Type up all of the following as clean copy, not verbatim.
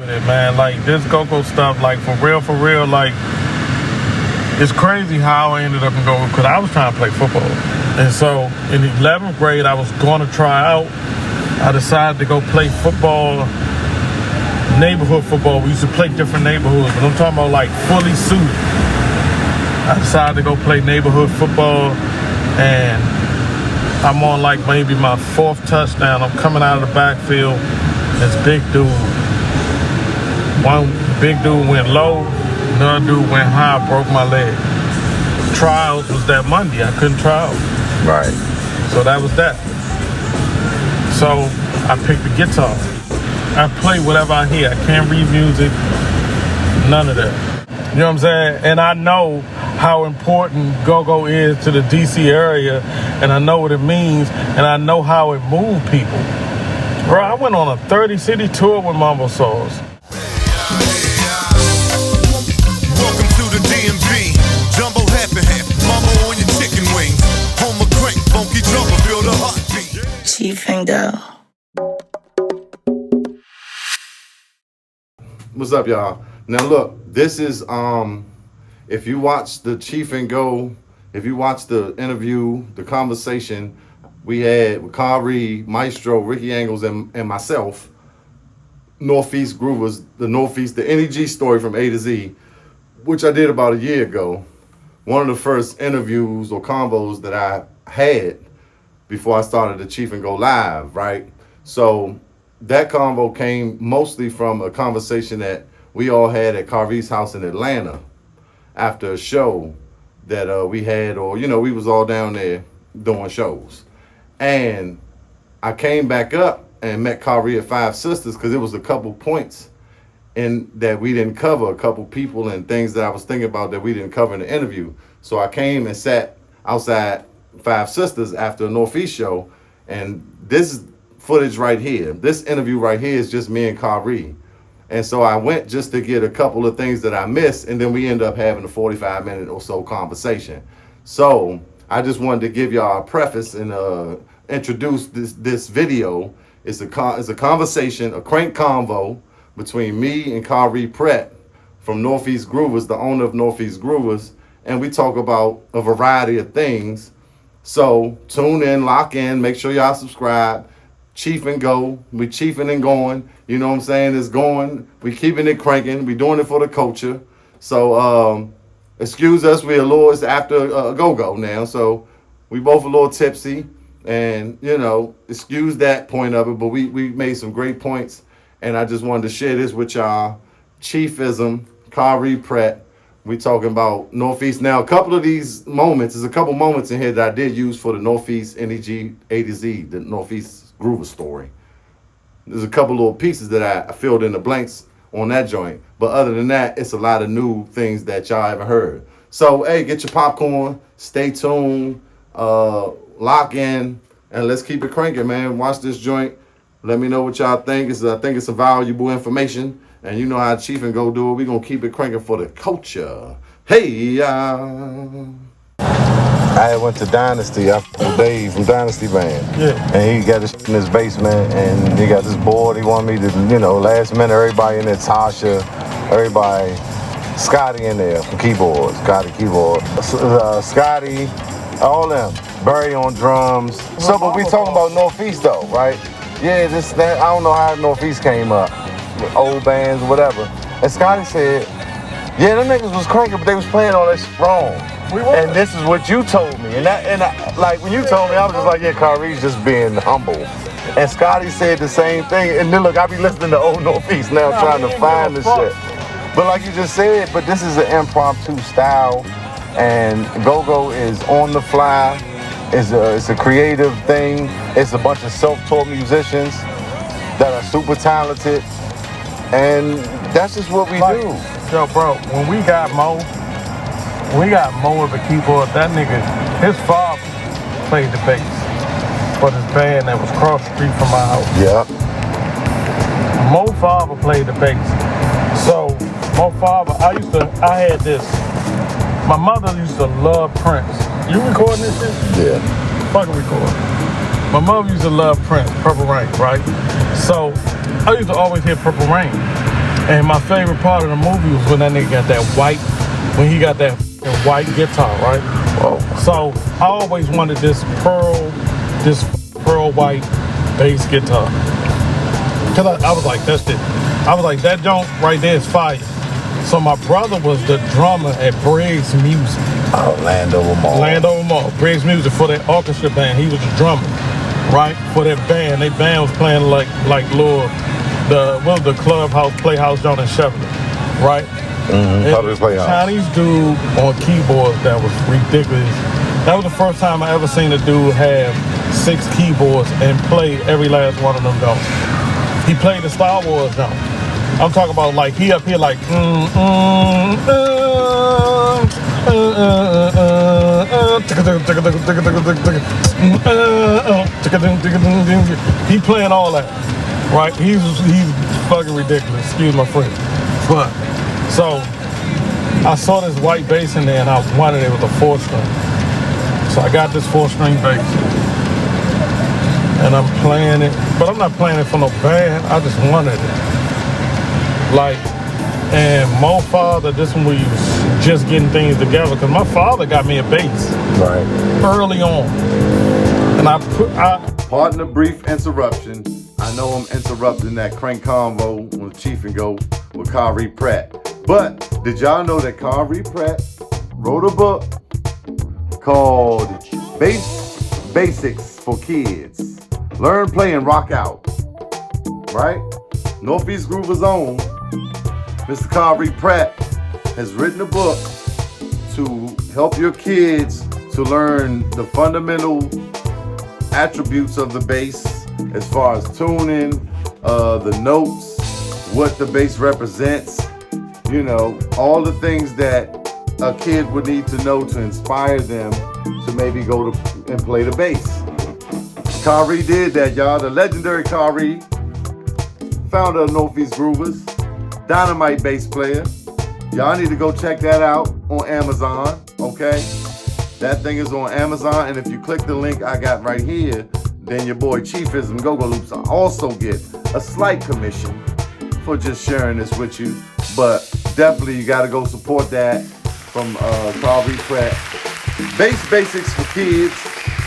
With it, man, like this go-go stuff, like for real, like it's crazy how I ended up in go-go because I was trying to play football. And so in 11th grade, I was going to try out. I decided to go play football, neighborhood football. We used to play different neighborhoods, but I'm talking about like fully suited. I decided to go play neighborhood football, and I'm on like maybe my 4th touchdown. I'm coming out of the backfield. This big dude. One big dude went low, another dude went high, broke my leg. Trials was that Monday. I couldn't try out. Right. So that was that. So I picked the guitar. I play whatever I hear. I can't read music, none of that. You know what I'm saying? And I know how important go-go is to the DC area, and I know what it means, and I know how it moved people. Bro, I went on a 30-city tour with Mambo Sauce. Welcome to the DMV. Jumbo happy, Mambo on your chicken wings. Home of crank, funky jumper, feel the heartbeat. Chief and Go. What's up, y'all? Now look, this is if you watch the Chief and Go, if you watch the interview, the conversation we had with Khari, Maestro, Ricky Angles, and myself, Northeast Groovers, the NEG story from A to Z, which I did about a year ago. One of the first interviews or convos that I had before I started the Chief and Go Live, right? So that convo came mostly from a conversation that we all had at Khari's house in Atlanta after a show that we had, or, you know, we was all down there doing shows. And I came back up and met Khari at Five Sisters because it was a couple points in that we didn't cover, a couple people and things that I was thinking about that we didn't cover in the interview. So I came and sat outside Five Sisters after a Northeast show, and this footage right here, this interview right here is just me and Khari. And so I went just to get a couple of things that I missed, and then we end up having a 45-minute or so conversation. So I just wanted to give y'all a preface and introduce this video. It's a conversation, a crank convo between me and Khari Pratt from Northeast Groovers, the owner of Northeast Groovers, and we talk about a variety of things. So tune in, lock in, make sure y'all subscribe. Chief and Go, we chiefing and going, you know what I'm saying, it's going, we keeping it cranking, we doing it for the culture. So excuse us, we're a little, it's after a go-go now, so we both a little tipsy, and you know, excuse that point of it, but we made some great points, and I just wanted to share this with y'all. Chiefism, Khari Pratt, we talking about Northeast. Now a couple of these moments, there's a couple moments in here that I did use for the Northeast NEG A to Z, the Northeast Groover story. There's a couple little pieces that I filled in the blanks on that joint, but other than that, it's a lot of new things that y'all haven't heard. So hey, get your popcorn, stay tuned, lock in, and let's keep it cranking, man. Watch this joint, let me know what y'all think. I think it's a valuable information, and you know how Chief and Go do it. We're gonna keep it cranking for the culture. Hey, I went to Dynasty after Dave from Dynasty Band. Yeah. And he got this in his basement, and he got this board. He wanted me to, you know, last minute, everybody in there, Tasha, everybody, Scotty in there from keyboards, Scotty keyboard, Scotty, all them, Barry on drums. So, but we talking about Northeast though, right? Yeah, that, I don't know how Northeast came up, old bands, whatever. And Scotty said, yeah, them niggas was cranking, but they was playing all that shit wrong. And this is what you told me. And I, like, when you told me, I was just like, yeah, Khari's just being humble. And Scotty said the same thing. And then look, I be listening to old Northeast now, trying to find the shit. But like you just said, but this is an impromptu style, and go-go is on the fly. It's a creative thing. It's a bunch of self-taught musicians that are super talented. And that's just what we do. Yo, bro, when we got Mo of a keyboard, that nigga, his father played the bass for this band that was across the street from my house. Yeah. Mo father played the bass. So, Mo father, I had this. My mother used to love Prince. You recording this shit? Yeah. Fucking recording. My mother used to love Prince, Purple Rain, right? So, I used to always hear Purple Rain. And my favorite part of the movie was when that nigga got that when he got that white guitar, right? Whoa. So I always wanted this pearl white bass guitar. Cause I was like, that's it. I was like, that joint right there is fire. So my brother was the drummer at Briggs Music. Oh, Landover Mall. Briggs Music for that orchestra band. He was the drummer, right? For that band. They band was playing like little, what was the clubhouse, playhouse joint in Chevrolet, right? Public playhouse. Chinese dude on keyboards that was ridiculous. That was the first time I ever seen a dude have 6 keyboards and play every last one of them joints. He played the Star Wars joint. I'm talking about like he up here like he playing all that, right? He's fucking ridiculous. Excuse my French, but so I saw this white bass in there and I wanted it with a 4-string. So I got this 4-string bass and I'm playing it, but I'm not playing it for no band. I just wanted it. Like, and my father, this one we was just getting things together because my father got me a bass Right. early on. And Pardon the brief interruption. I know I'm interrupting that crank convo with Chief and Go with Khari Pratt. But did y'all know that Khari Pratt wrote a book called Basics for Kids? Learn, Play, and Rock Out. Right? Northeast Groover's own Mr. Khari Pratt has written a book to help your kids to learn the fundamental attributes of the bass as far as tuning, the notes, what the bass represents, you know, all the things that a kid would need to know to inspire them to maybe go to and play the bass. Khari did that, y'all. The legendary Khari, founder of Northeast Groovers, dynamite bass player. Y'all need to go check that out on Amazon, okay? That thing is on Amazon, and if you click the link I got right here, then your boy Chiefism Go-Go Loops will also get a slight commission for just sharing this with you. But definitely you gotta go support that from Khari Pratt. Bass Basics for Kids.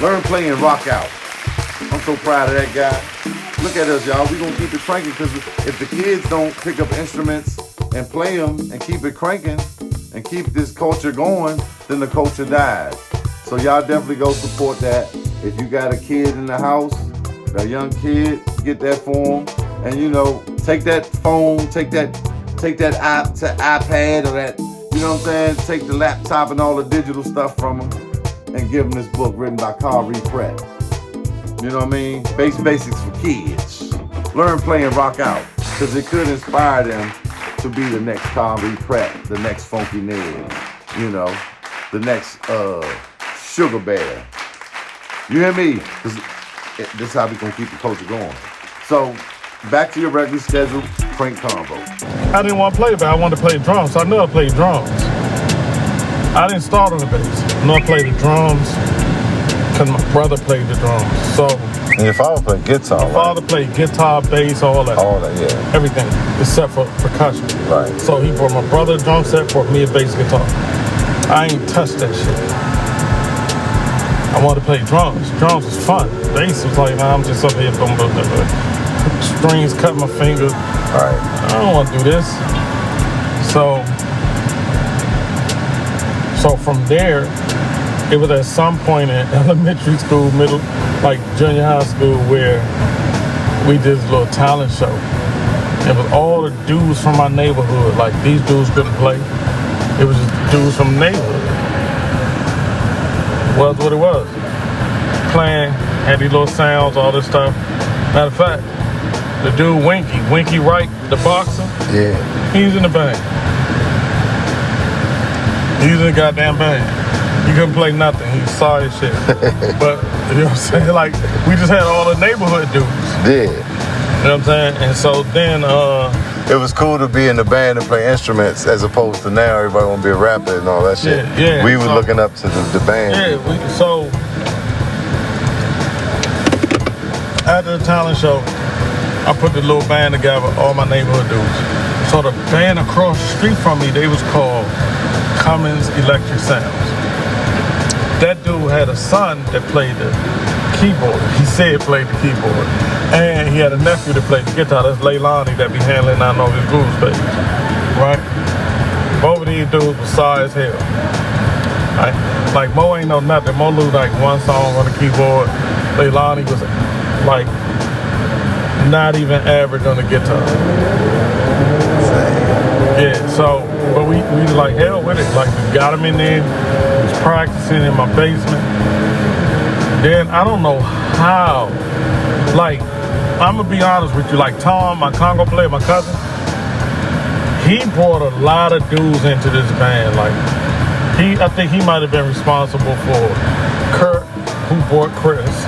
Learn, Play, and Rock Out. I'm so proud of that guy. Look at us, y'all. We're gonna keep it cranking because if the kids don't pick up instruments and play them and keep it cranking and keep this culture going, then the culture dies. So y'all definitely go support that. If you got a kid in the house, a young kid, get that for them. And you know, take that phone, take that iPad or that, you know what I'm saying? Take the laptop and all the digital stuff from them and give them this book written by Khari Pratt. You know what I mean? Basics for Kids. Learn, Play, and Rock Out. Because it could inspire them to be the next Khari Pratt, the next Funky Ned, you know, the next Sugar Bear. You hear me? Because this is how we going to keep the culture going. So, back to your regularly scheduled crank combo. I didn't want to play, but I wanted to play drums. So I knew I played drums. I didn't start on the bass. I knew I played the drums because my brother played the drums. So And your father played guitar, my father played guitar, bass, all that. All that, yeah. Everything except for percussion. Right. So he brought my brother a drum set, brought me a bass guitar. I ain't touched that shit. I wanted to play drums. Drums was fun. Bass was like, nah, I'm just up here, boom, boom, boom, boom. Strings cut my fingers. Right. I don't want to do this. So from there, it was at some point in elementary school, like junior high school, where we did this little talent show. It was all the dudes from my neighborhood. Like, these dudes couldn't play. It was just dudes from the neighborhood. Was what it was. Playing, had these little sounds, all this stuff. Matter of fact, the dude Winky Wright, the boxer, Yeah. he's in the band. He's in the goddamn band. He couldn't play nothing. He's sorry as shit. But, you know what I'm saying? Like, we just had all the neighborhood dudes. Yeah. You know what I'm saying? And so then, It was cool to be in the band and play instruments as opposed to now everybody want to be a rapper and all that shit. Yeah. We were looking up to the band. yeah, so after the talent show, I put the little band together, all my neighborhood dudes. So So the band across the street from me, they was called Cummins Electric Sounds. That dude had a son that played the keyboard. He said played the keyboard. And he had a nephew that played the guitar. That's Leilani that be handling I Know His Groove Space. Right? Both of these dudes was sorry as hell. Right? Like Mo ain't know nothing. Mo knew like one song on the keyboard. Leilani was like not even average on the guitar. Yeah, so but we was like hell with it. Like we got him in there. He was practicing in my basement. Then I don't know how. Like I'm gonna be honest with you. Like Tom, my congo player, my cousin. He brought a lot of dudes into this band. Like I think he might have been responsible for Kurt, who brought Chris.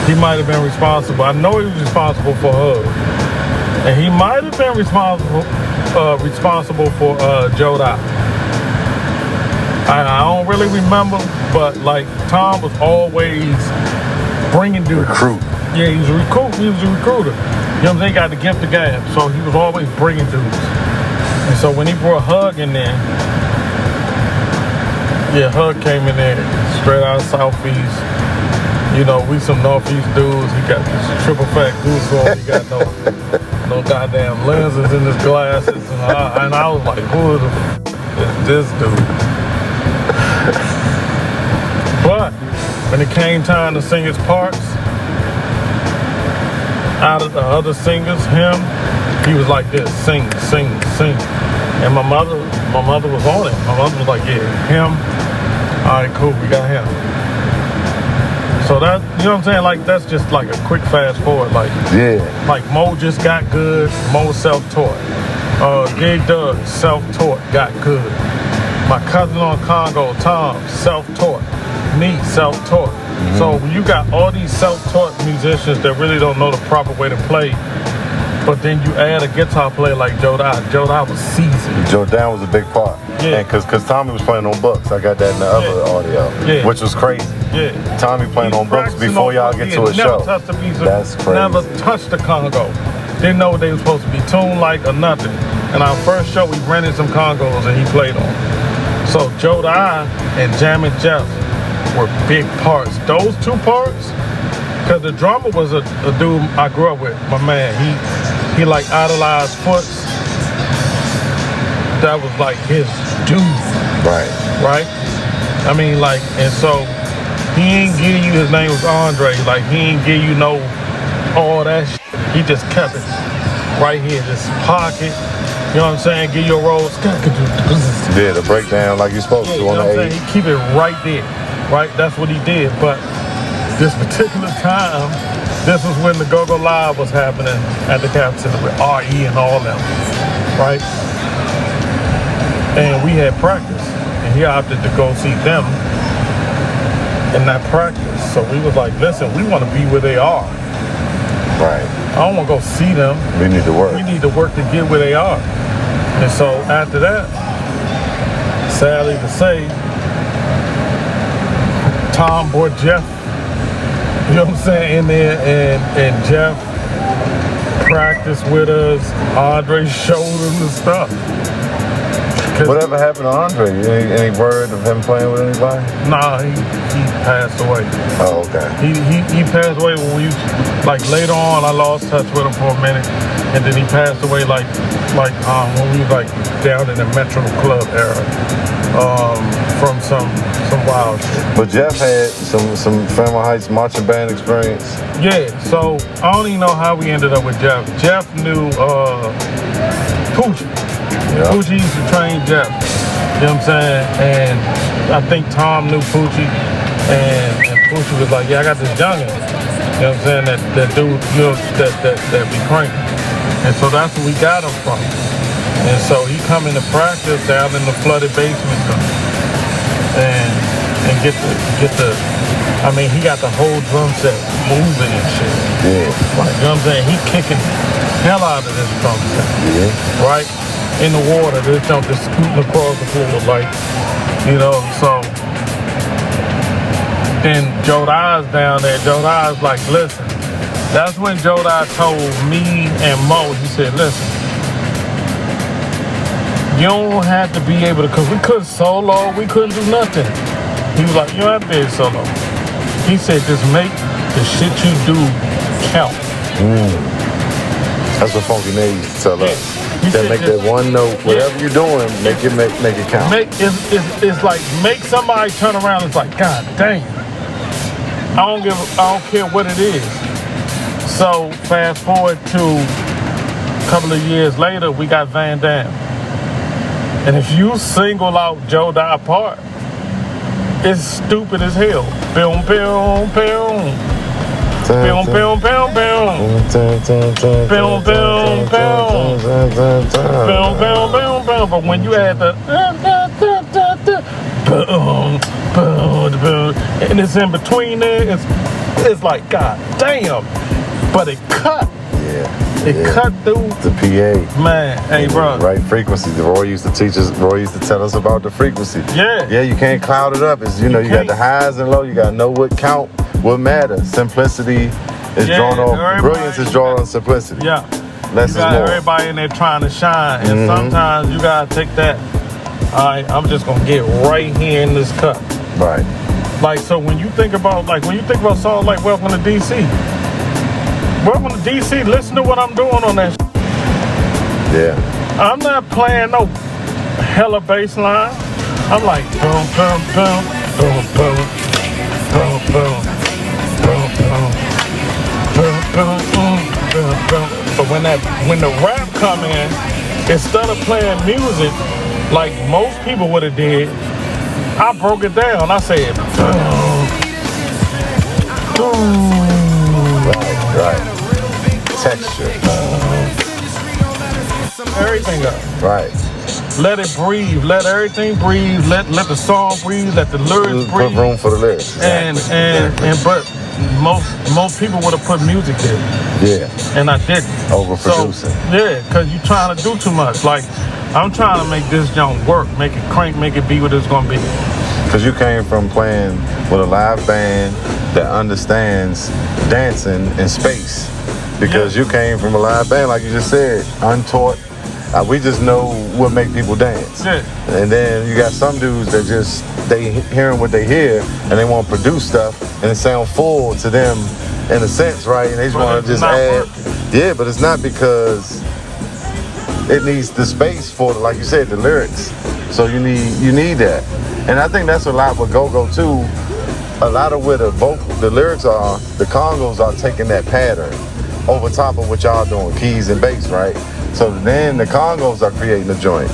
He might have been responsible. I know he was responsible for Hug, and he might have been responsible for Joe Dye. I don't really remember, but like Tom was always bringing dudes. Recruit. Yeah, he was a recruiter. You know what I'm saying? He got the gift of gab, so he was always bringing dudes. And so when he brought Hug in there, yeah, Hug came in there straight out of Southeast. You know, we some Northeast dudes. He got this triple fat goose on. He got no goddamn lenses in his glasses. And I was like, who the is this dude? But when it came time to sing his parts, out of the other singers, him, he was like this, sing, sing, sing. And my mother was on it. My mother was like, yeah, him. All right, cool, we got him. So that, you know what I'm saying? Like, that's just like a quick fast forward. Like, yeah. Like Mo just got good, Mo self-taught. Gig Doug, self-taught, got good. My cousin on Congo, Tom, self-taught. Me, self-taught. Mm-hmm. So when you got all these self-taught musicians that really don't know the proper way to play, but then you add a guitar player like Joe Dye. Joe Dye was seasoned. Joe Dye was a big part. Yeah. And cause Tommy was playing on Bucks. I got that in the other audio. Yeah. Which was crazy. Yeah. Tommy playing on Bucks before y'all get to a show. Never touched the piece of, that's crazy. Never touched the Congo. Didn't know what they were supposed to be tuned like or nothing. And our first show, we rented some Congos and he played on. So Joe Dye and Jammin' Jeff were big parts. Those two parts, because the drummer was a dude I grew up with, my man. He like idolized Foots. That was like his dude. Right. Right? I mean, like, and so he ain't give you, his name was Andre, like he ain't give you no all that shit. He just kept it right here, this pocket. You know what I'm saying? Give you a roll. Yeah, the breakdown like you're supposed to on the 8. He keep it right there. Right? That's what he did. But this particular time, this was when the Go-Go Live was happening at the cafeteria with RE and all them. Right? And we had practice. And he opted to go see them in that practice. So we was like, listen, we want to be where they are. Right. I don't want to go see them. We need to work. We need to work to get where they are. And so after that, sadly to say, Tom brought Jeff, you know what I'm saying, in there, and Jeff practiced with us. Andre showed him the stuff. Whatever happened to Andre? Any word of him playing with anybody? Nah, he passed away. Oh, okay. He passed away when we, like later on, I lost touch with him for a minute, and then he passed away like when we was like down in the Metro Club era, from some wild shit. But Jeff had some Fairmont Heights marching band experience. Yeah, so I don't even know how we ended up with Jeff. Jeff knew Poochie. Yeah. Poochie used to train Jeff. You know what I'm saying? And I think Tom knew Poochie, and Poochie was like, yeah, I got this youngin'. You know what I'm saying? That dude, you know, that be cranking. And so that's where we got him from. And so he come into practice down in the flooded basement and get the I mean, he got the whole drum set moving and shit. Yeah. Like, you know what I'm saying? He kicking the hell out of this drum set. Yeah. Right? In the water, this jump just scooting across the floor, like, you know, so then Joe Dye's down there. Joe Dye's like, listen, that's when Joe Dye told me and Mo, he said, listen, You don't have to be able to, because we couldn't solo, we couldn't do nothing. He was like, you don't have to be solo. He said, just make the shit you do count. That's what Funky Nate used to tell us. He Then make that one note, whatever you're doing, make it count. It's like make somebody turn around. It's like, God damn. I don't care what it is. So fast forward to a couple of years later, we got Van Damme. And if you single out Joe Die Part, it's stupid as hell. Boom, boom, boom. Boom, boom, boom, boom. Boom, boom, boom. Boom, boom, boom, boom. But when you add the boom, boom, boom, and it's in between there, it's like, God damn. But it cut. Yeah. It cut through the PA. Man, hey, bro. Right frequency. Roy used to teach us. Roy used to tell us about the frequency. Yeah. Yeah, you can't cloud it up. It's you got the highs and low. You got to know what count, what matters. Simplicity is drawn on. Brilliance is drawn on simplicity. Yeah. Less you got is more. Everybody in there trying to shine, and sometimes you gotta take that. All right, I'm just gonna get right here in this cut. Right. Like so, when you think about songs like "Welcome to DC," "Welcome to DC," listen to what I'm doing on that. Yeah. I'm not playing no hella bass line. I'm like boom, boom, boom, boom, boom, boom, boom, boom, boom, boom, boom, boom, boom. But when the rap come in, instead of playing music like most people would have did, I broke it down. I said boom, boom. Right. Texture. Everything up. Right. Let it breathe. Let everything breathe. Let the song breathe. Let the lyrics breathe. Put room for the lyrics. But most people would have put music there. Yeah. And I didn't. Overproducing. So, yeah, because you're trying to do too much. Like, I'm trying to make this junk work, make it crank, make it be what it's gonna be. Because you came from playing with a live band that understands dancing in space. Because you came from a live band, like you just said, untaught. We just know what make people dance. Yeah. And then you got some dudes that they hearing what they hear and they want to produce stuff and it sound full to them in a sense, right? And they just want to just add. Yeah, but it's not because it needs the space for, like you said, the lyrics. So you need that. And I think that's a lot with go-go too. A lot of where the lyrics are, the congos are taking that pattern over top of what y'all doing, keys and bass, right? So then the congos are creating the joint.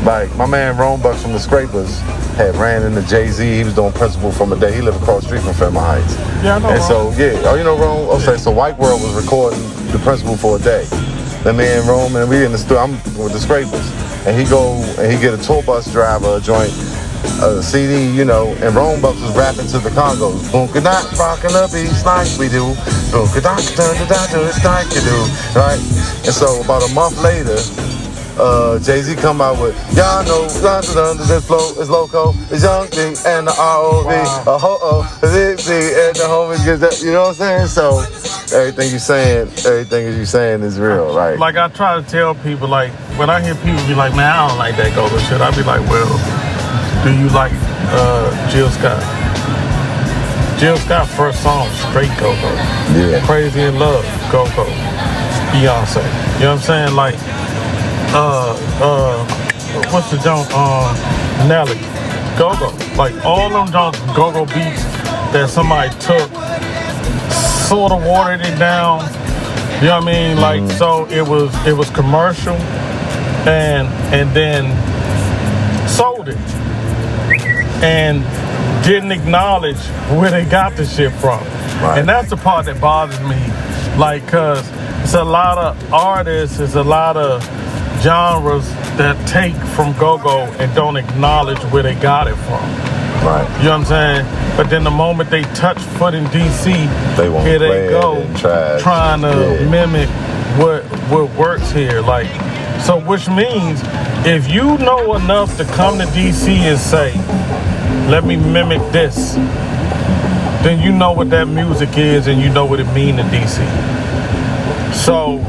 Like my man Rome Bucks from the Scrapers had ran into Jay-Z. He was doing Principal from a Day. He lived across the street from Fairmont Heights. Yeah, I know. And so, you know Rome? Okay, so White World was recording the Principal for a Day. Then me and Rome, and we in the studio, I'm with the Scrapers. And he get a tour bus driver, a joint, a CD, you know, and Rome Bucks was rapping to the congos. Boom-ka-dot, rockin' the beats like we do. Boom-ka-dot, dun-da-dot, like you do, right? And so about a month later, Jay-Z come out with, y'all know, this flow is loco, it's Young D and the R.O.V. And the homies get that, you know what I'm saying? So everything you saying is real, right? Like I try to tell people, like when I hear people be like, man, I don't like that go-go shit, I be like, well, do you like Jill Scott? Jill Scott's first song, straight go-go. Yeah. Crazy in Love, go-go. Beyonce. You know what I'm saying? Like, what's the junk? Nelly. Go-go. Like all them junk go-go beats that somebody took, sort of watered it down. You know what I mean? Like, so it was commercial and then sold it. And didn't acknowledge where they got the shit from. Right. And that's the part that bothers me. Like, cause it's a lot of artists, it's a lot of genres that take from go-go and don't acknowledge where they got it from. Right. You know what I'm saying? But then the moment they touch foot in DC, here they go trying to mimic what works here. Like, so which means if you know enough to come to DC and say, let me mimic this, then you know what that music is and you know what it means to DC. So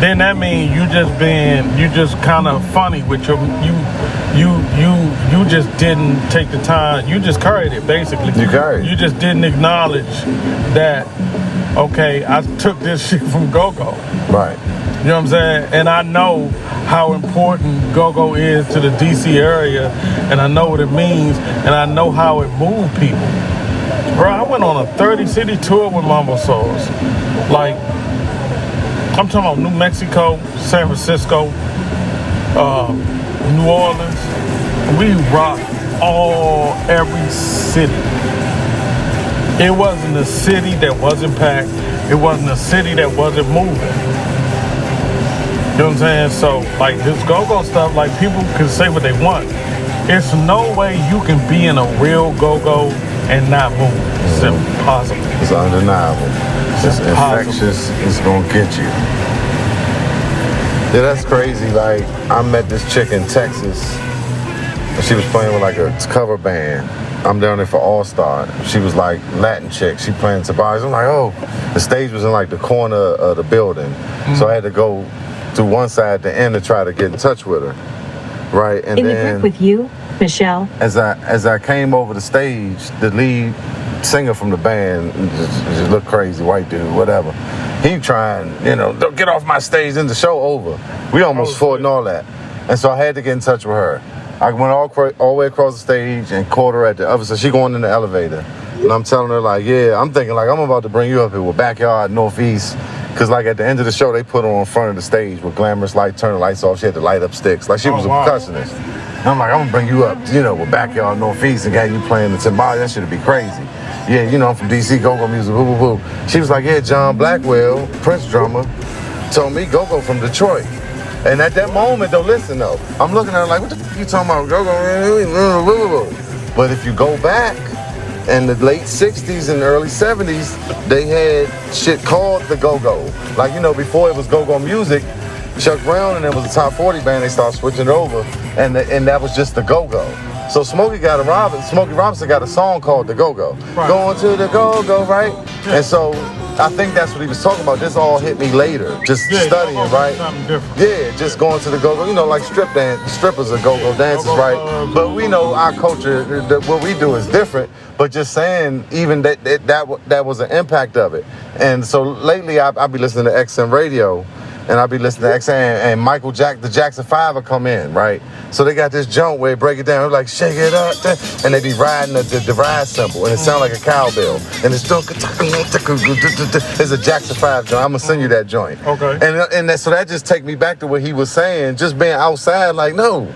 then that means you just kind of funny with your you just didn't take the time. You just carried it basically. You carried. You just didn't acknowledge that. Okay, I took this shit from go-go. Right. You know what I'm saying? And I know how important go-go is to the DC area, and I know what it means, and I know how it moved people. Bro, I went on a 30-city tour with Mambo Sauce. Like, I'm talking about New Mexico, San Francisco, New Orleans. We rocked every city. It wasn't a city that wasn't packed. It wasn't a city that wasn't moving. You know what I'm saying? So, like, this go-go stuff, like, people can say what they want. It's no way you can be in a real go-go and not move. It's impossible. It's undeniable. It's infectious. It's gonna get you. Yeah, that's crazy. Like, I met this chick in Texas, and she was playing with like a cover band. I'm down there for All-Star. She was like Latin chick. She playing Tobias. I'm like, oh, the stage was in like the corner of the building, so I had to go to one side to end to try to get in touch with her, right? And in the group with you, Michelle. As I came over the stage, the lead singer from the band just looked crazy, white dude, whatever. He trying, don't get off my stage, and the show over. We almost fought and all that, and so I had to get in touch with her. I went all the way across the stage and caught her at the other side. She going in the elevator, and I'm telling her like, yeah, I'm thinking like I'm about to bring you up here with Backyard Northeast. Cause like at the end of the show, they put her on front of the stage with glamorous light, turn the lights off. She had to light up sticks, like she was a percussionist. And I'm like, I'm gonna bring you up, with Backyard Northeast and got you playing the timbali. That shit'd be crazy. Yeah, I'm from DC, go-go music, boo, boo, boo. She was like, yeah, John Blackwell, Prince drummer, told me go-go from Detroit. And at that moment, though, listen though, I'm looking at her like, what the f you talking about, go-go? But if you go back, in the late 60s and early 70s, they had shit called the go-go. Like, before it was go-go music, Chuck Brown and it was a top 40 band, they started switching it over, and that was just the go-go. So Smokey Robinson got a song called The Go-Go. Right. Going to the go-go, right? Yeah. And so I think that's what he was talking about. This all hit me later, just studying, right? Yeah, just going to the go-go. Like strippers are go-go dancers, right? But we know our culture, what we do is different. But just saying, even that was an impact of it. And so lately, I be listening to XM radio, and I be listening to XM, and the Jackson 5 will come in, right? So they got this joint where they break it down, they're like, shake it up, and they be riding the ride cymbal, and it sound like a cowbell. And it's a Jackson 5 joint. I'm gonna send you that joint. Okay. And so that just take me back to what he was saying, just being outside, like, no,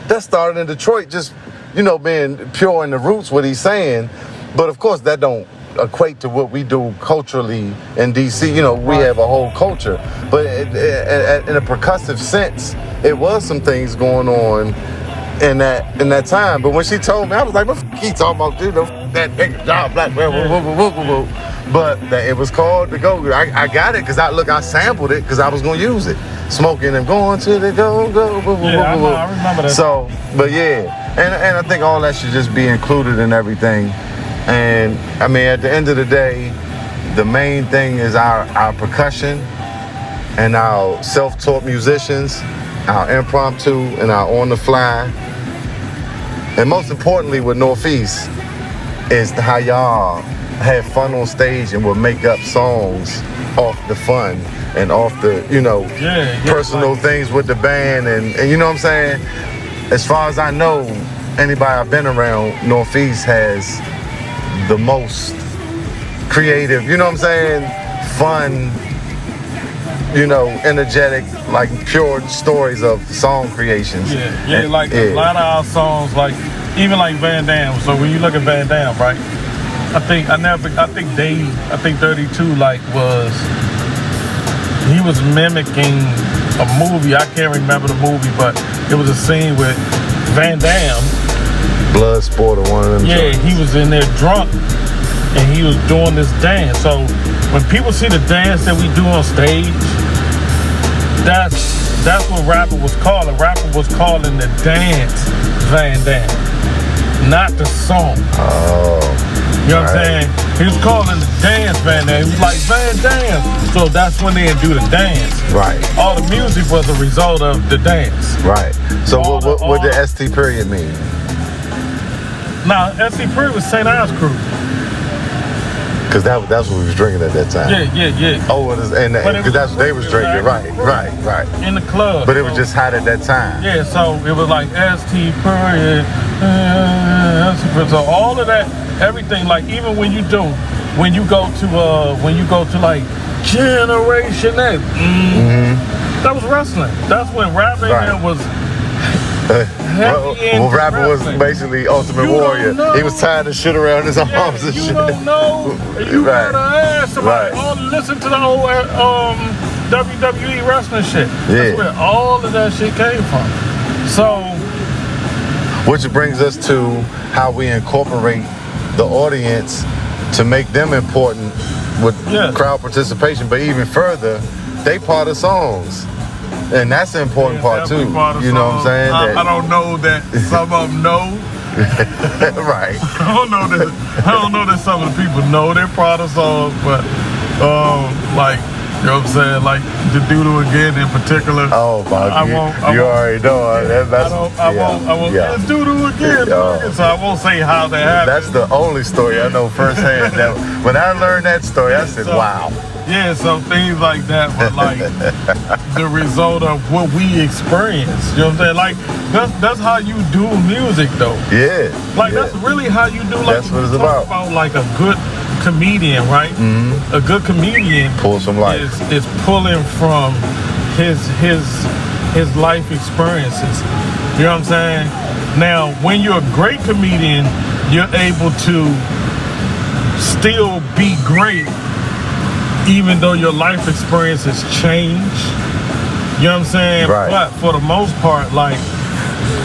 that started in Detroit, just, being pure in the roots, what he's saying. But of course, that don't equate to what we do culturally in DC. We have a whole culture. But in a percussive sense, it was some things going on in that time. But when she told me, I was like, what the he talking about, dude? That nigga, John Blackwell, But it was called the go-go. I got it because I sampled it because I was going to use it. Smoking and going to the go-go. I remember that. So, but yeah. And I think all that should just be included in everything. And I mean, at the end of the day, the main thing is our percussion and our self-taught musicians, our impromptu and our on-the-fly. And most importantly with Northeast is how y'all have fun on stage and will make up songs off the fun and off the, personal things with the band. And you know what I'm saying? As far as I know, anybody I've been around, Northeast has the most creative, fun, energetic, like pure stories of song creations. A lot of our songs, like even like Van Damme. So when you look at Van Damme, right? I think 32 he was mimicking a movie. I can't remember the movie, but it was a scene with Van Damme. Bloodsport or one of them. Yeah, he was in there drunk and he was doing this dance. So when people see the dance that we do on stage, that's what rapper was calling. Rapper was calling the dance Van Damme, not the song. Oh. You know what I'm saying? He was calling the dance Van Dam. He was like, Van Dam. So that's when they'd do the dance. Right. All the music was a result of the dance. Right. So what did the- ST period mean? Now, ST Period was St. Ives Crew. Because that's what we was drinking at that time. Yeah. Oh, because that's what they was drinking. Right. In the club. But it was just hot at that time. Yeah, so it was like ST Period. So all of that, everything, like even when you go to like Generation X, that was wrestling. That's when rapping was well, rapper was basically Ultimate Warrior. He was tying the shit around his arms and shit. You don't know. You gotta ask somebody. Listen to the old WWE wrestling shit. That's where all of that shit came from. So, which brings us to how we incorporate the audience to make them important with crowd participation, but even further, they part of songs. And that's the important part too. You know what I'm saying? I don't know that some of them know. Right. I don't know that some of the people know they're part of songs, but like, you know what I'm saying? Like the Doodle Again in particular. Oh my God. You already know. I won't. It's Doodle Again. So I won't say how that happened. That's the only story I know firsthand. When I learned that story, I said, wow. Yeah, so things like that were like the result of what we experienced. You know what I'm saying? Like that's how you do music though. Yeah. Like that's really how you do. Like that's what it's about. Like a good comedian, right? Mm-hmm. A good comedian pull some life. Is pulling from his life experiences. You know what I'm saying? Now, when you're a great comedian, you're able to still be great even though your life experience has changed. You know what I'm saying? Right. But for the most part, like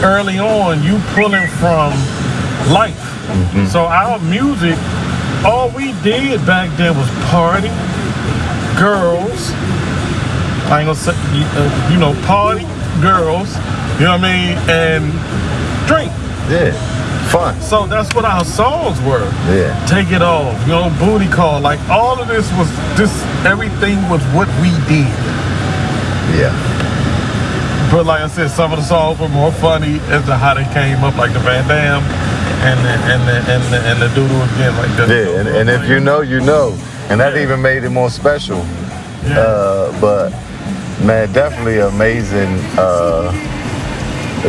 early on, you pulling from life. Mm-hmm. So our music, all we did back then was party, girls. I ain't gonna say, party, girls. You know what I mean? And drink. Yeah. Fun. So that's what our songs were. Yeah. Take It Off, Booty Call. Like all of this was everything was what we did. Yeah. But like I said, some of the songs were more funny as to how they came up, like the Van Dam and the Doodle Again, like that. Yeah, and if you know, you know. And that even made it more special. Yeah. But man, definitely amazing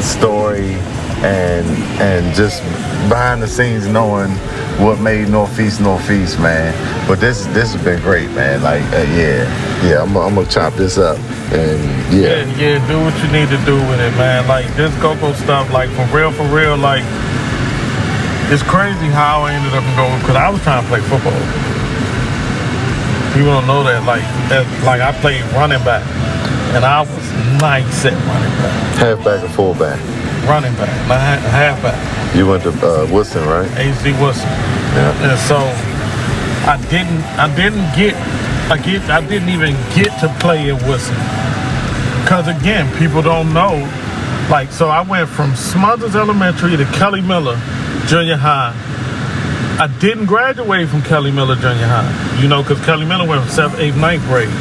story. And just behind the scenes knowing what made Northeast, man. But this has been great, man. Like, I'm gonna chop this up and yeah, do what you need to do with it, man. Like this go-go stuff, like for real, like it's crazy how I ended up going because I was trying to play football. People don't know that, like I played running back, and I was nice at running back. Halfback or fullback? Running back, halfback. You went to Woodson, right? AC Woodson. Yeah. And so I didn't even get to play at Woodson. Cause again, people don't know. Like, so I went from Smothers Elementary to Kelly Miller Junior High. I didn't graduate from Kelly Miller Junior High, cause Kelly Miller went from 7th, 8th, 9th grade.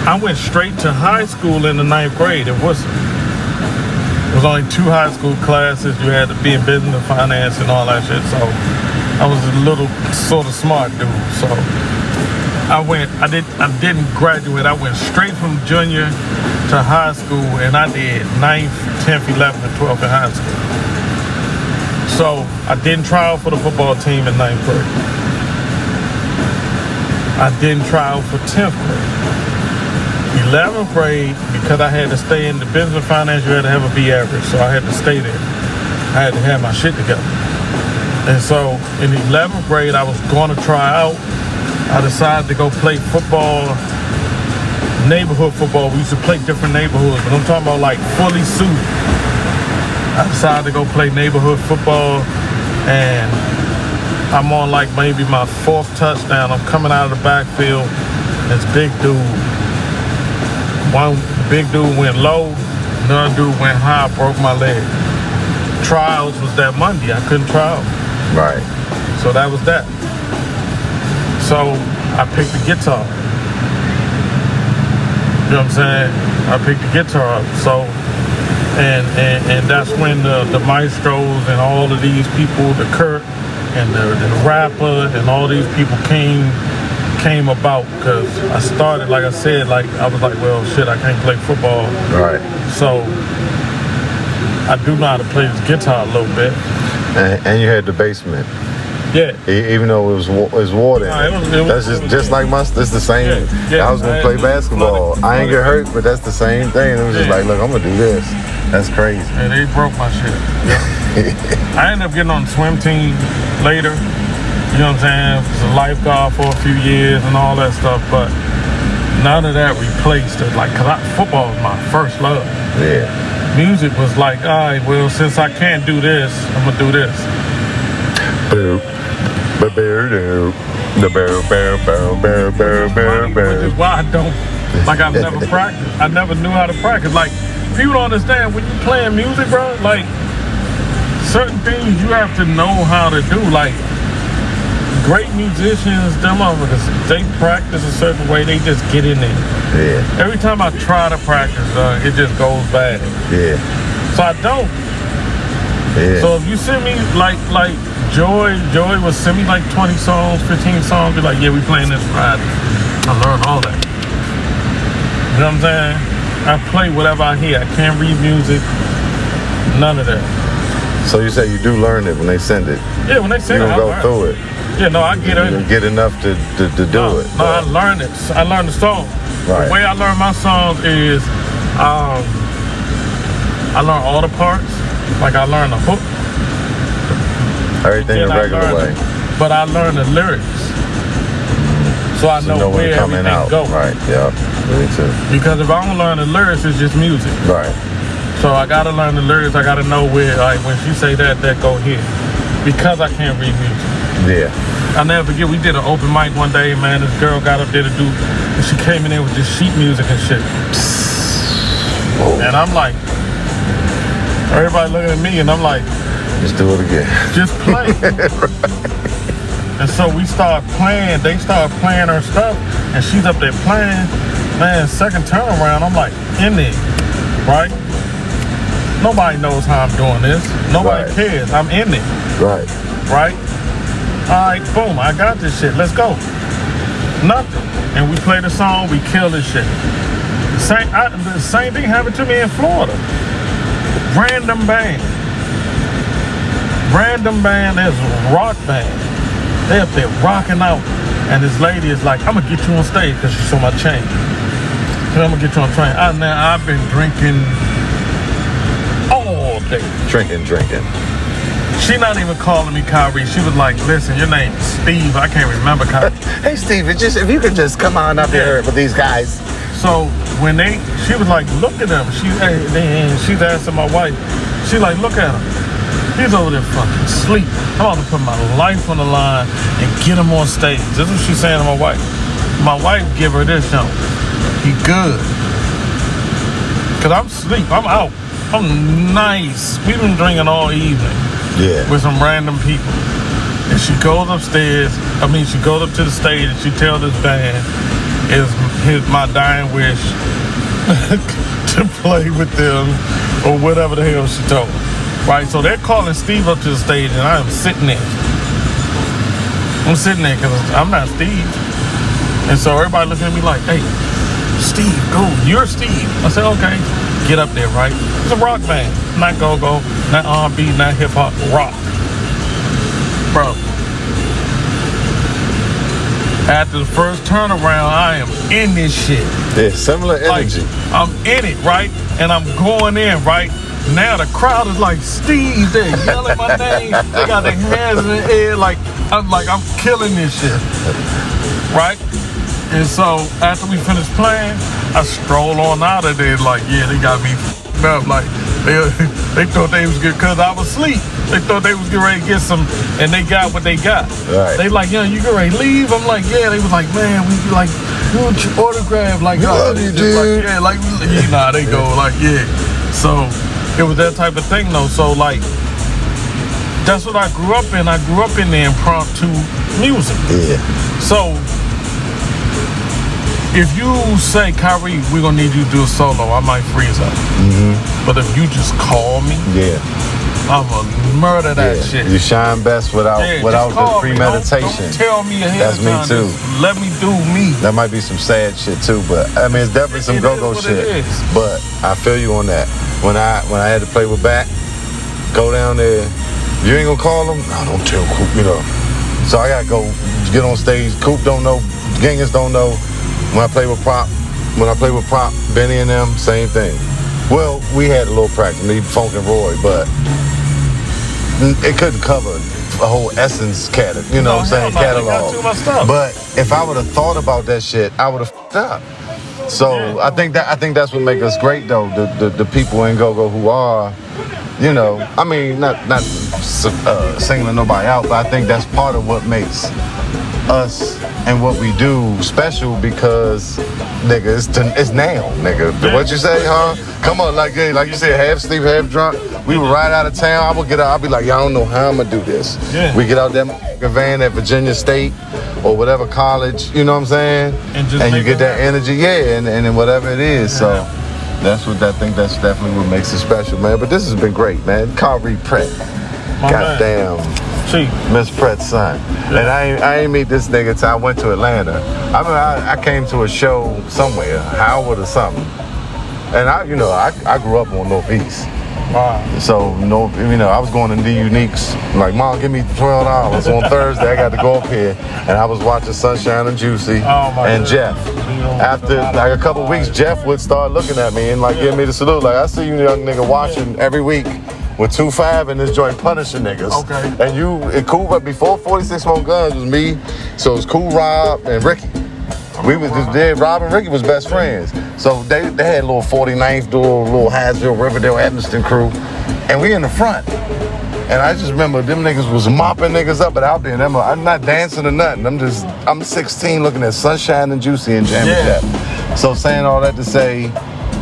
I went straight to high school in the 9th grade at Woodson. It was only 2 high school classes. You had to be in business and finance and all that shit. So I was a little sort of smart dude. So I didn't graduate. I went straight from junior to high school, and I did 9th, 10th, 11th, and 12th in high school. So I didn't try out for the football team in 9th grade. I didn't try out for 10th grade. 11th grade, because I had to stay in the business and finance, you had to have a B average, so I had to stay there. I had to have my shit together. And so in 11th grade, I was going to try out. I decided to go play football, neighborhood football. We used to play different neighborhoods, but I'm talking about like fully suited. I decided to go play neighborhood football, and I'm on like maybe my 4th touchdown. I'm coming out of the backfield. This big dude. One big dude went low, another dude went high, broke my leg. Trials was that Monday. I couldn't try out. Right. So that was that. So I picked the guitar. You know what I'm saying? I picked the guitar up. So, and that's when the maestros and all of these people, the Kurt and the rapper and all these people came about, because I started, like I said, like I was like, well, shit, I can't play football. Right. So I do know how to play this guitar a little bit. And you had the basement. Yeah. Even though it was water. That's just like my. It's the same. Yeah. I was gonna play basketball. I ain't get hurt, but that's the same thing. It was just like, look, I'm gonna do this. That's crazy. And they broke my shit. Yeah. I ended up getting on the swim team later. You know what I'm saying? Was a lifeguard for a few years and all that stuff, but none of that replaced it. Like, cause football was my first love. Yeah. Music was like, all right, well, since I can't do this, I'm gonna do this. Boo. Which is why I don't, like, I've never practiced. I never knew how to practice. Like, people don't understand when you playing music, bro, like, certain things you have to know how to do. Like, great musicians, them motherfuckers, they practice a certain way, they just get in there. Yeah. Every time I try to practice, it just goes bad. Yeah. So I don't. Yeah. So if you send me like Joy would send me like 20 songs, 15 songs, be like, yeah, we playing this Friday. I learned all that. You know what I'm saying? I play whatever I hear. I can't read music. None of that. So you say you do learn it when they send it? Yeah, when they send it, you don't go through it. Yeah, no, I get it. You get enough to do it. No, I learned it. I learned the song. Right. The way I learn my songs is, I learn all the parts. Like, I learn the hook. Everything the regular way. But I learn the lyrics. So I know where everything goes. Right, yeah. Me too. Because if I don't learn the lyrics, it's just music. Right. So I gotta learn the lyrics. I gotta know where, like, when she say that go here. Because I can't read music. Yeah. I'll never forget, we did an open mic one day, man. This girl got up there to do, and she came in there with this sheet music and shit. Whoa. And I'm like, everybody looking at me, and I'm like, just do it again. Just play. And so we start playing. They start playing her stuff, and she's up there playing. Man, second turnaround, I'm like, in there, right? Nobody knows how I'm doing this. Nobody cares. I'm in it. Right. Right? All right, boom, I got this shit. Let's go. Nothing. And we play the song, we kill this shit. The same thing happened to me in Florida. Random band, there's a rock band. They up there rocking out. And this lady is like, I'm gonna get you on stage, because she saw my chain. I'm gonna get you on train. I've been drinking all day. Drinking. She not even calling me Khari. She was like, listen, your name is Steve. I can't remember Khari. Hey Steve, if you could just come on up here with these guys. So when she was like, look at them. She's asking my wife. She like, look at him. He's over there fucking asleep. I'm about to put my life on the line and get him on stage. This is what she's saying to my wife. My wife give her this, he good. Cause I'm asleep. I'm out. I'm nice. We've been drinking all evening. Yeah. With some random people. And she goes upstairs. She goes up to the stage and she tells this band, is my dying wish to play with them or whatever the hell she told. Right? So they're calling Steve up to the stage and I am sitting there. I'm sitting there because I'm not Steve. And so everybody looking at me like, hey, Steve, go. You're Steve. I said, okay. Get up there, right? It's a rock band. Not go-go, not R&B, not hip-hop, rock. Bro. After the first turnaround, I am in this shit. Yeah, similar energy. Like, I'm in it, right? And I'm going in, right? Now the crowd is like, Steve, they're yelling my name. They got their hands in the air I'm killing this shit. Right? And so after we finished playing, I stroll on out of there like, yeah, they got me f***ed up. Like, they thought they was good because I was asleep. They thought they was getting ready to get some, and they got what they got. Right. They like, yo, you get ready to leave? I'm like, yeah. They was like, man, we want your autograph. Like, we love you, dude. Like, yeah, like, they go like, yeah. So it was that type of thing though. So like, that's what I grew up in. I grew up in the impromptu music. Yeah. So if you say, Khari, we're gonna need you to do a solo, I might freeze up. But if you just call me, I'm gonna murder that shit. You shine best without the premeditation. Don't tell me ahead That's of time. me too. Just let me do me. That might be some sad shit too, but I mean it's definitely some go-go shit. But I feel you on that. When I had to play with Back, go down there. You ain't gonna call him? No, don't tell Coop, you know. So I gotta go get on stage. Coop don't know, Genghis don't know. When I play with Prop, Benny and them, same thing. Well, we had a little practice, me, Funk and Roy, but it couldn't cover a whole Essence catalog, you know what I'm saying, catalog. But if I would have thought about that shit, I would have f***ed up. So I think that's what makes us great though, the people in go-go who are, you know, I mean, not singling nobody out, but I think that's part of what makes us and what we do special because, nigga, it's now, nigga. What you say, huh? Come on, like you said, half asleep, half drunk. We would ride out of town. I would get out. I'd be like, y'all don't know how I'm gonna do this. Yeah. We get out that van at Virginia State or whatever college, you know what I'm saying? And you get that energy, and then whatever it is. So that's I think that's definitely what makes it special, man. But this has been great, man. Khari Pratt. Goddamn. Miss Pratt's son. And I ain't meet this nigga till I went to Atlanta. I mean, I came to a show somewhere, Howard or something. And I grew up on Northeast. Wow. So, I was going to the Uniques. Like, Mom, give me $12 on Thursday. I got to go up here. And I was watching Sunshine and Juicy and Jeff. After like a couple weeks, Jeff would start looking at me and like give me the salute. Like, I see you young nigga watching every week with 2-5 in this joint punishing niggas. Okay. And Cool, but before 46 Smoke Guns was me. So it was Cool, Rob, and Ricky. We was just there. Rob and Ricky was best friends. So they had a little 49th door, little Hadsville, Riverdale, Evanston crew. And we in the front. And I just remember them niggas was mopping niggas up at out there. And I'm not dancing or nothing. I'm 16 looking at Sunshine and Juicy and Jam and Jeff. So saying all that to say,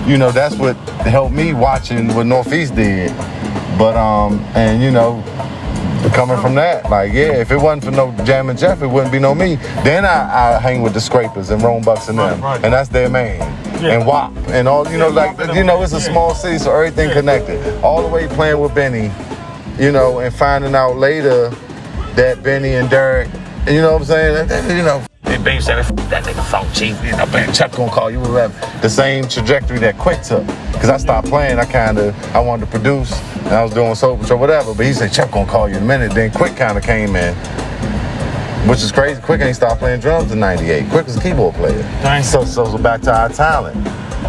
that's what helped me watching what Northeast did. But, coming from that, like, if it wasn't for no Jam and Jeff, it wouldn't be no me. Then I hang with the Scrapers and Rome Bucks and them. Right. And that's their man. Yeah. And WAP and all, it's a small city, so everything connected. All the way playing with Benny, and finding out later that Benny and Derek, and you know what I'm saying? And Benny said, that nigga Funk Chief, man, Chuck gonna call you. The same trajectory that Quick took. Because I stopped playing, I wanted to produce, and I was doing soap or whatever, but he said, Chuck gonna call you in a minute. Then Quick kind of came in, which is crazy. Quick ain't stopped playing drums in '98. Quick was a keyboard player. So back to our talent.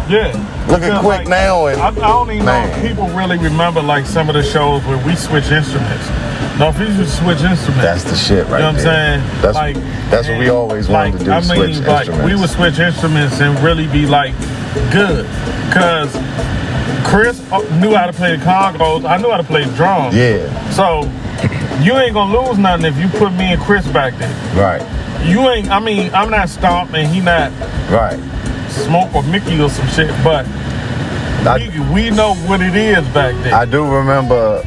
Yeah. Look at Quick now. And I don't even know if people really remember like some of the shows where we switch instruments. No, if you just switch instruments. That's the shit right there. You know what I'm saying? That's what we always wanted to do, switch instruments. We would switch instruments and really be like good. Because Chris knew how to play the congos. I knew how to play the drums. Yeah. So you ain't gonna lose nothing if you put me and Chris back there. Right. I'm not Stomp and he not Smoke or Mickey or some shit, but we know what it is back there. I do remember,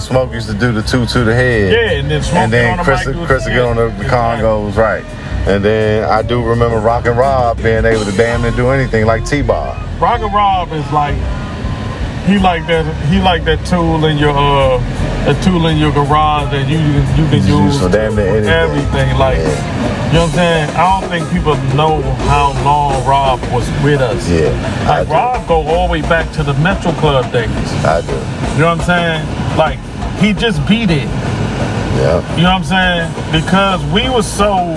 Smoke used to do the 2 to the head. Yeah, and then Smoke Chris would get on the congos, right. And then I do remember Rock and Rob being able to damn near do anything like T-Bar. Rock and Rob is like, he like that tool in your garage that you can use for damn near everything. Like, you know what I'm saying? I don't think people know how long Rob was with us. Yeah. Like Rob go all the way back to the Metro Club days. I do. You know what I'm saying? Like, he just beat it. Yeah. You know what I'm saying? Because we was some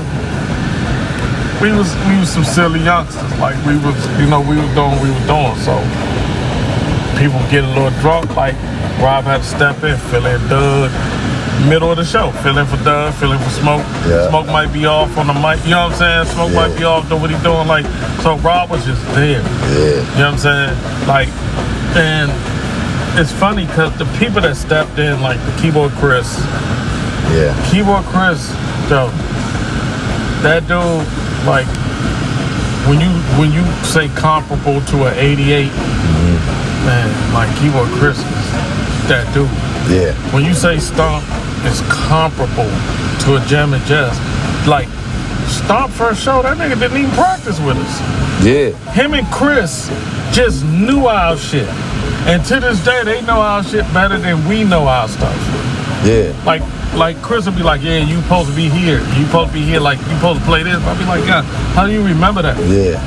silly youngsters. Like we was doing what we was doing. So people get a little drunk. Like Rob had to step in, fill in Doug, middle of the show, fill in for Doug, fill in for Smoke. Yeah. Smoke might be off on the mic. You know what I'm saying? Smoke might be off doing what he's doing. Like, so Rob was just there. Yeah. You know what I'm saying? Like, and it's funny because the people that stepped in, like the keyboard Chris. Yeah. Keyboard Chris, though, that dude, like, when you say comparable to an 88, man, like Keyboard Chris is that dude. Yeah. When you say Stomp is comparable to a Jam and Jazz, like Stomp first show, that nigga didn't even practice with us. Yeah. Him and Chris just knew our shit. And to this day, they know our shit better than we know our stuff. Yeah. Like Chris would be like, yeah, you supposed to be here. You supposed to be here, like, you supposed to play this. I'd be like, God, how do you remember that? Yeah.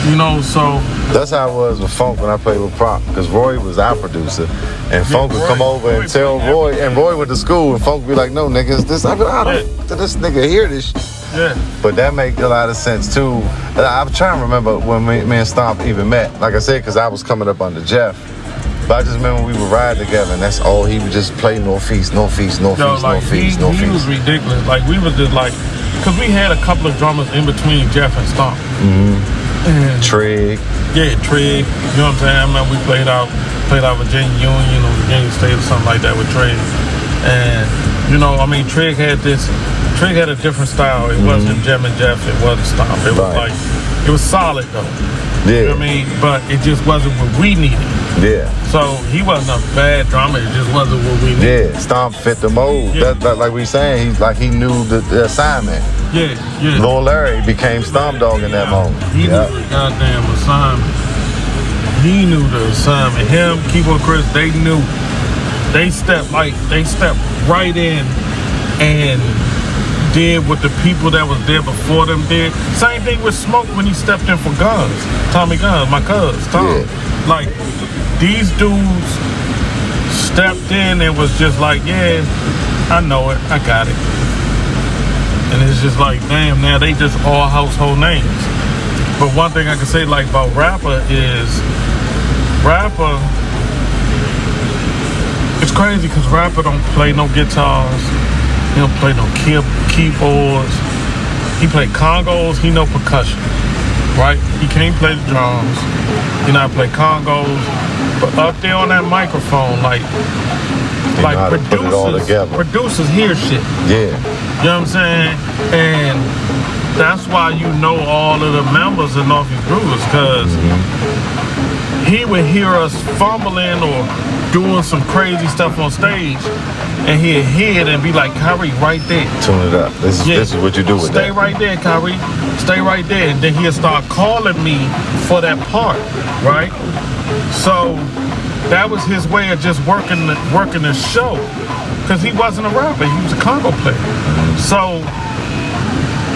You know, so... That's how it was with Funk when I played with Prop, because Roy was our producer, and Funk would come over and tell Roy, and Roy went to school, and Funk would be like, no, niggas, this, I don't, this nigga hear this shit. Yeah. But that make a lot of sense too. And I'm trying to remember when me and Stomp even met. Like I said, because I was coming up under Jeff. But I just remember we would ride together, and that's all he would just play Northeast. He was ridiculous. Like, we was just like, because we had a couple of drummers in between Jeff and Stomp. Trig. Yeah, Trig. You know what I'm saying? I remember we played out Virginia Union or Virginia State or something like that with Trig. And, you know, I mean, Trig had a different style. It wasn't Jam and Jeff, it wasn't Stomp. It was like, it was solid though. Yeah. You know what I mean? But it just wasn't what we needed. Yeah. So he wasn't a bad drummer, it just wasn't what we needed. Yeah, Stomp fit the mold. Yeah. That like we saying, he knew the assignment. Yeah. Laurel became Stomp Dog in that moment. He knew the goddamn assignment. He knew the assignment. Him, Keyboard Chris, they knew. They stepped right in and did what the people that was there before them did. Same thing with Smoke when he stepped in for Guns. Tommy Guns, my cuz, Tom. Yeah. Like, these dudes stepped in and was just like, yeah, I know it, I got it. And it's just like, damn, now they just all household names. But one thing I can say like about Rapper is, it's crazy because Rapper don't play no guitars. He don't play no keyboards. He play congos, he know percussion, right? He can't play the drums. He not play congos. But up there on that microphone, like producers hear shit. Yeah. You know what I'm saying? And that's why you know all of the members of Northeast Brewers, because he would hear us fumbling or doing some crazy stuff on stage, and he'd hear it and be like, Khari, right there. Tune it up. This is what you do with Stay that. right there, Khari. Stay right there. And then he'll start calling me for that part, right? So that was his way of just working the show. Because he wasn't a rapper, he was a congo player. So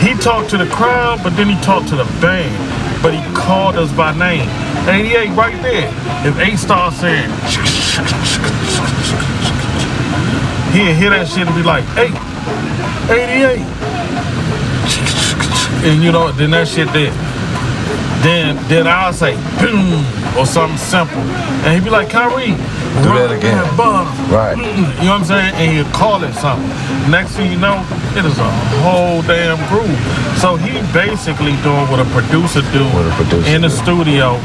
he talked to the crowd, but then he talked to the band. But he called us by name. 88 right there. If 8 starts saying, he'll hear that shit and be like, hey, 88. And you know, then that shit there. Then I'll say, boom, or something simple. And he'd be like, Khari, do that again. Right. You know what I'm saying? And he'll call it something. Next thing you know, it is a whole damn groove. So he basically doing what a producer do in the studio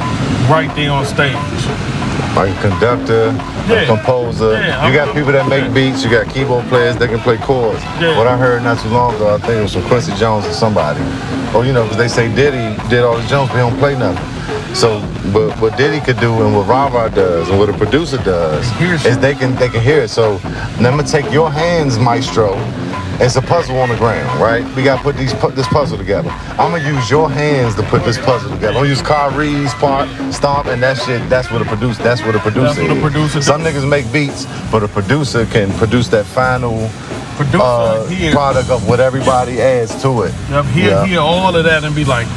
right there on stage. Like a conductor, a composer. You got people that make beats, you got keyboard players that can play chords. What I heard not too long ago, I think it was from Quincy Jones or somebody. Or you know, because they say Diddy did all the Jones, but he don't play nothing. So, but what Diddy could do and what Rah does and what a producer does is they can hear it. So, now I'm gonna take your hands, maestro. It's a puzzle on the ground, right? We gotta put this puzzle together. I'm gonna use your hands to put this puzzle together. I'm gonna use Khari's part, Stomp, and that shit. That's what a producer is. Some niggas make beats, but a producer can produce that final product of what everybody adds to it. Hear all of that and be like,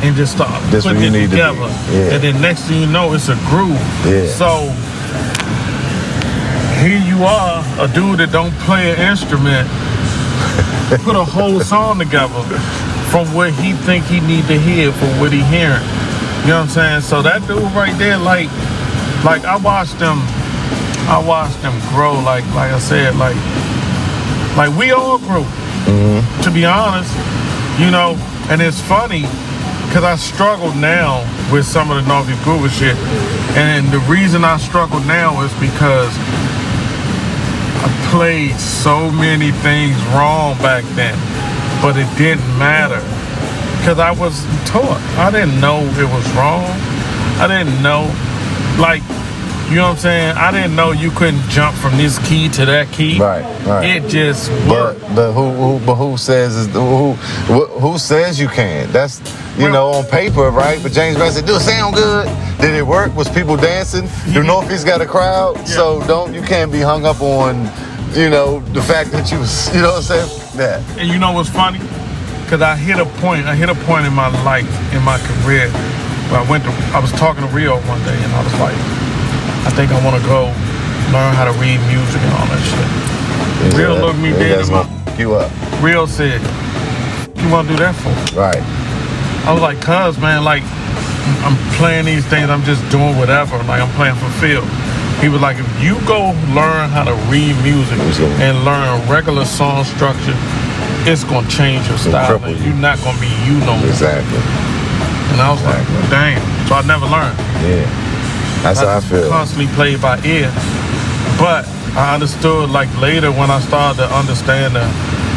and just start putting it together. And then next thing you know, it's a groove. So here you are, a dude that don't play an instrument, put a whole song together from what he think he need to hear for what he hearing. You know what I'm saying? So that dude right there, like I watched them grow. Like I said, like we all grew. To be honest, you know. And it's funny because I struggle now with some of the Northeast Groover shit, and the reason I struggle now is because I played so many things wrong back then, but it didn't matter because I wasn't taught. I didn't know it was wrong. I didn't know. Like, You know what I'm saying? I didn't know you couldn't jump from this key to that key. Right. It just But worked. who says who says you can? That's on paper, right? But James Brown said, "Do it sound good? Did it work? Was people dancing? Do Northeast got a crowd? Yeah. So you can't be hung up on the fact that you was what I'm saying that." And you know what's funny? Because I hit a point in my life, in my career, where I was talking to Rio one day, and I was like, I think I want to go learn how to read music and all that shit. Rio looked me dead in my... You up. Rio said, you want to do that for? Right. I was like, cuz, man, like, I'm playing these things, I'm just doing whatever, like I'm playing for Phil. He was like, if you go learn how to read music and learn regular song structure, it's gonna change your style. And you're not gonna be you no more. Exactly. And I was like, damn. So I never learned. Yeah. That's how I feel. Constantly played by ear. But I understood like later when I started to understand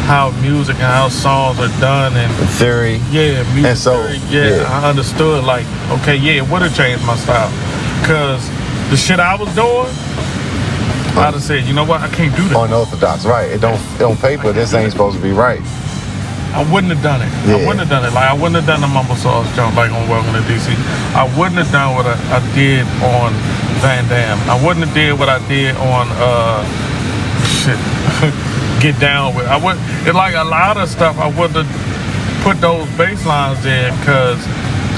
how music and how songs are done and theory. Yeah, music and so, theory. I understood like, okay, it would have changed my style. Cause the shit I was doing, I'd have said, you know what, I can't do that. Unorthodox, right. It don't on paper, this ain't supposed to be right. I wouldn't have done it. Yeah. I wouldn't have done it. Like I wouldn't have done the Mambo Sauce jump like on Welcome to DC. I wouldn't have done what I did on Van Damme. I wouldn't have did what I did on Get Down With. It's like a lot of stuff I wouldn't have put those bass lines in because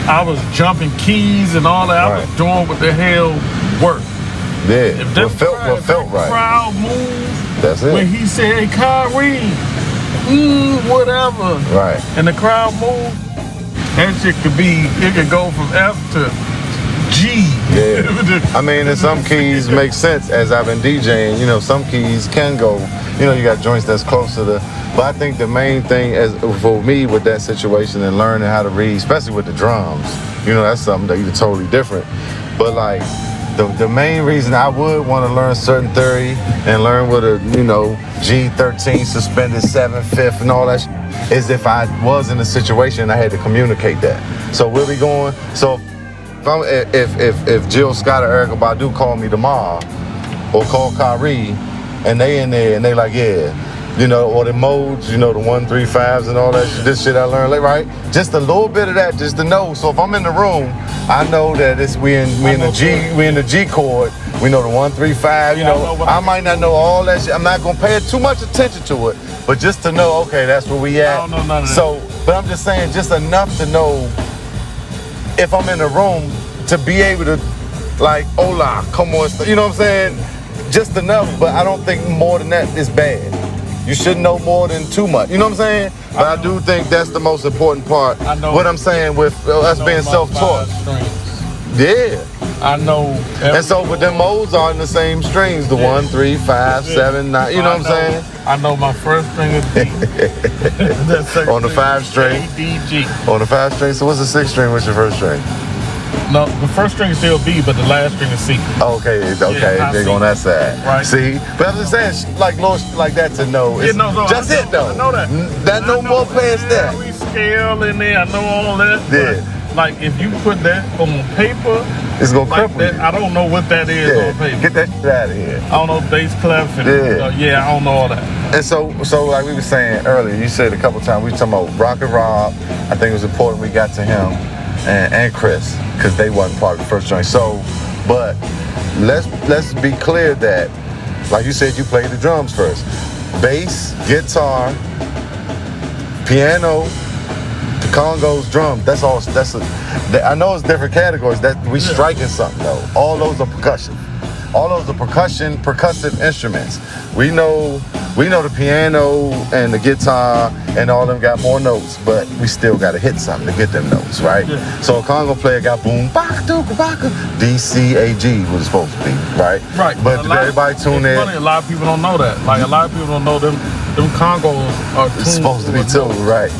I was jumping keys and all that. I was doing what the hell worked. Yeah. If this what felt right. crowd moved, that's it. When he said, "Hey, Khari, whatever," right, and the crowd moved, that shit could go from F to G. Yeah. I mean, and some keys make sense as I've been DJing. Some keys can go. You got joints that's close to the. But I think the main thing for me with that situation and learning how to read, especially with the drums, that's something that you're totally different. But like. The main reason I would want to learn certain theory and learn what a G13 suspended 7/5 and all that is if I was in a situation I had to communicate that. So where we going? So if Jill Scott or Erykah Badu call me tomorrow or call Khari and they in there and they like or the modes, the 1-3-5s and all that this shit I learned, right? Just a little bit of that, just to know. So if I'm in the room, I know that we in the G chord. We know the 1-3-5. I might not know all that shit. I'm not gonna pay too much attention to it, but just to know, okay, that's where we at. I don't know none of that. So, but I'm just saying, just enough to know if I'm in the room to be able to, like, hola, come on, you know what I'm saying? Just enough, but I don't think more than that is bad. You shouldn't know more than too much. You know what I'm saying? But I do think that's the most important part. What I'm saying with us being self-taught. Yeah. I know. And so, but them modes are in the same strings. The 1, 3, 5, 7, 9. You know what I'm saying? I know my first string is D. On the 5 string. A, D, G. On the 5 string. So what's the 6 string? What's your first string? No, the first string is still B, but the last string is C. Okay, they're on that side. Right. See, but I'm just saying, like that to know. It's just it though. I know that. That no more past that. We scale in there. I know all that. Yeah. Like if you put that on paper, it's gonna like cripple that, you. I don't know what that is on paper. Get that shit out of here. I don't know bass clef and I don't know all that. And so like we were saying earlier, you said a couple times we were talking about Rock and Rob. I think it was important we got to him and Chris because they wasn't part of the first joint. So, but let's be clear that, like you said, you played the drums first, bass, guitar, piano. The congos, drums, that's all. I know it's different categories. That we striking something though. All those are percussion. All those are percussive instruments. We know the piano and the guitar and all them got more notes, but we still got to hit something to get them notes, right? Yeah. So a congo player got boom, baka, dooka, baka, D, C, A, G, what it's supposed to be, right? Right. But everybody tune in. Funny, a lot of people don't know that. Like a lot of people don't know them congos are tuned. It's supposed to be tuned, right?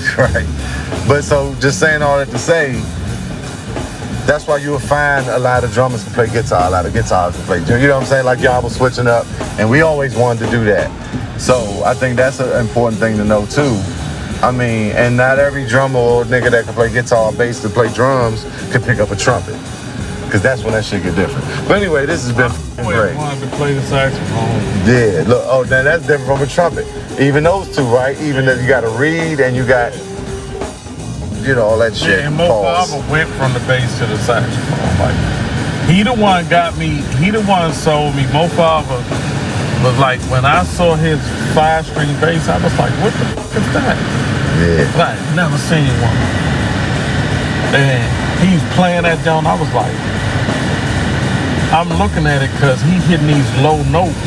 But so just saying all that to say, that's why you will find a lot of drummers to play guitar, a lot of guitarists to play. You know what I'm saying? Like y'all was switching up, and we always wanted to do that. So I think that's an important thing to know too. I mean, and not every drummer or nigga that can play guitar or bass to play drums can pick up a trumpet. because that's when that shit get different. But anyway, this has been great. I wanted to play the saxophone. Yeah, look, oh, now that's different from a trumpet. Even those two, right? Even that you got to read and you got, you know, all that shit. Yeah, and Mo Farber went from the bass to the saxophone. Like, he the one got me, he the one sold me. Mo Farber was like, when I saw his 5-string bass, I was like, what the fuck is that? Yeah. Like, never seen one. And he's playing that down, I was like, I'm looking at it because he hitting these low notes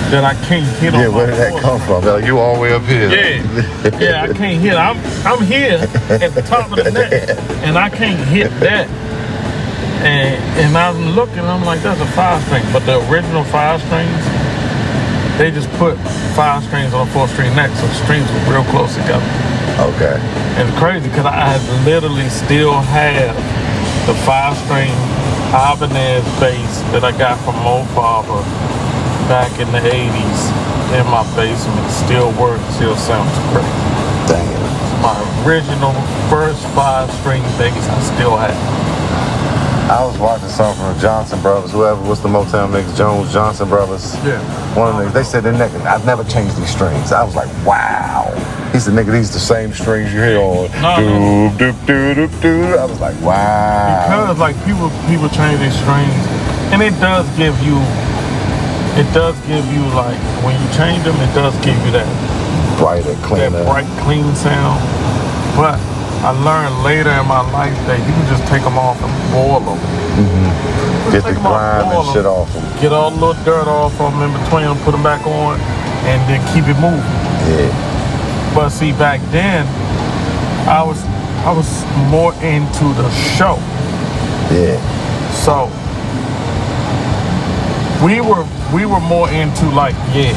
that I can't hit on. Yeah, where did that come from? Like, you all the way up here. Yeah, I can't hit. I'm here at the top of the neck, and I can't hit that. And I'm looking, I'm like, that's a 5-string. But the original 5 strings, they just put 5 strings on a 4-string neck, so the strings were real close together. Okay. And it's crazy because I literally still have the 5-string Ibanez bass that I got from Mo Farber back in the 80s in my basement. Still works, still sounds great. Damn. My original first 5-string bass I still have. I was watching something from Johnson Brothers, whoever, what's the Motown mix, Jones, Johnson Brothers. Yeah. One of them, they said, I've never changed these strings. I was like, wow. He said, nigga, these the same strings you hear on. No. Doop, doop, doop, doop. I was like, wow. Because like people change their strings, and it does give you like, when you change them, it does give you that Brighter, cleaner. that bright, clean sound. But I learned later in my life that you can just take them off and boil them. Get the grime and shit off them. Get all the little dirt off them in between them, put them back on, and then keep it moving. Yeah. But see, back then, I was more into the show. Yeah. So we were more into like, yeah,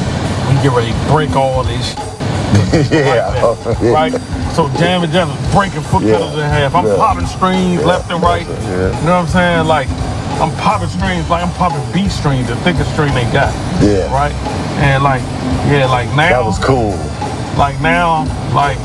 we get ready to break all this Yeah. right? So jamming, breaking foot pedals in half. I'm popping strings left and right. Yeah. You know what I'm saying? Like, I'm popping strings like I'm popping B strings, the thickest string they got. Yeah. Right? And like, yeah, like now. That was cool. Like now, like,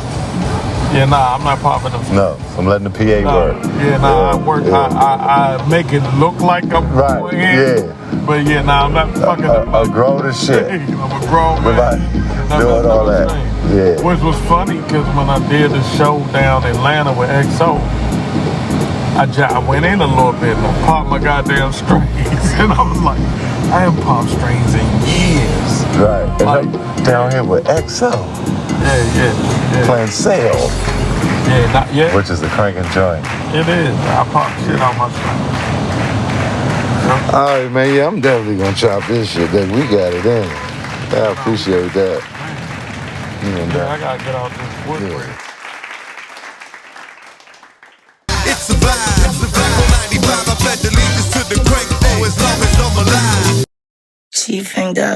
yeah, nah, I'm not popping them. No, I'm letting the PA work. Yeah, nah, I work. Yeah. I make it look like I'm Right, going in. yeah. But yeah, nah, I'm not fucking A grown as shit. I'm a grown man. Like, doing all that. Yeah. Which was funny because when I did the show down in Atlanta with XO, I went in a little bit and I popped my goddamn strings. And I was like, I haven't popped strings in years. Right. And Like, I'm down here with XO. Yeah. Playing Sail. Yeah, not yet. Which is a cranking joint. It is. I pop shit on my strings. All right, man. Yeah, I'm definitely gonna chop this shit. That we got it in. I appreciate that. Yeah, I gotta get out this wood break. It's a vibe. On 95, I pledge allegiance to the crank for as long as I'm alive. Chief and go.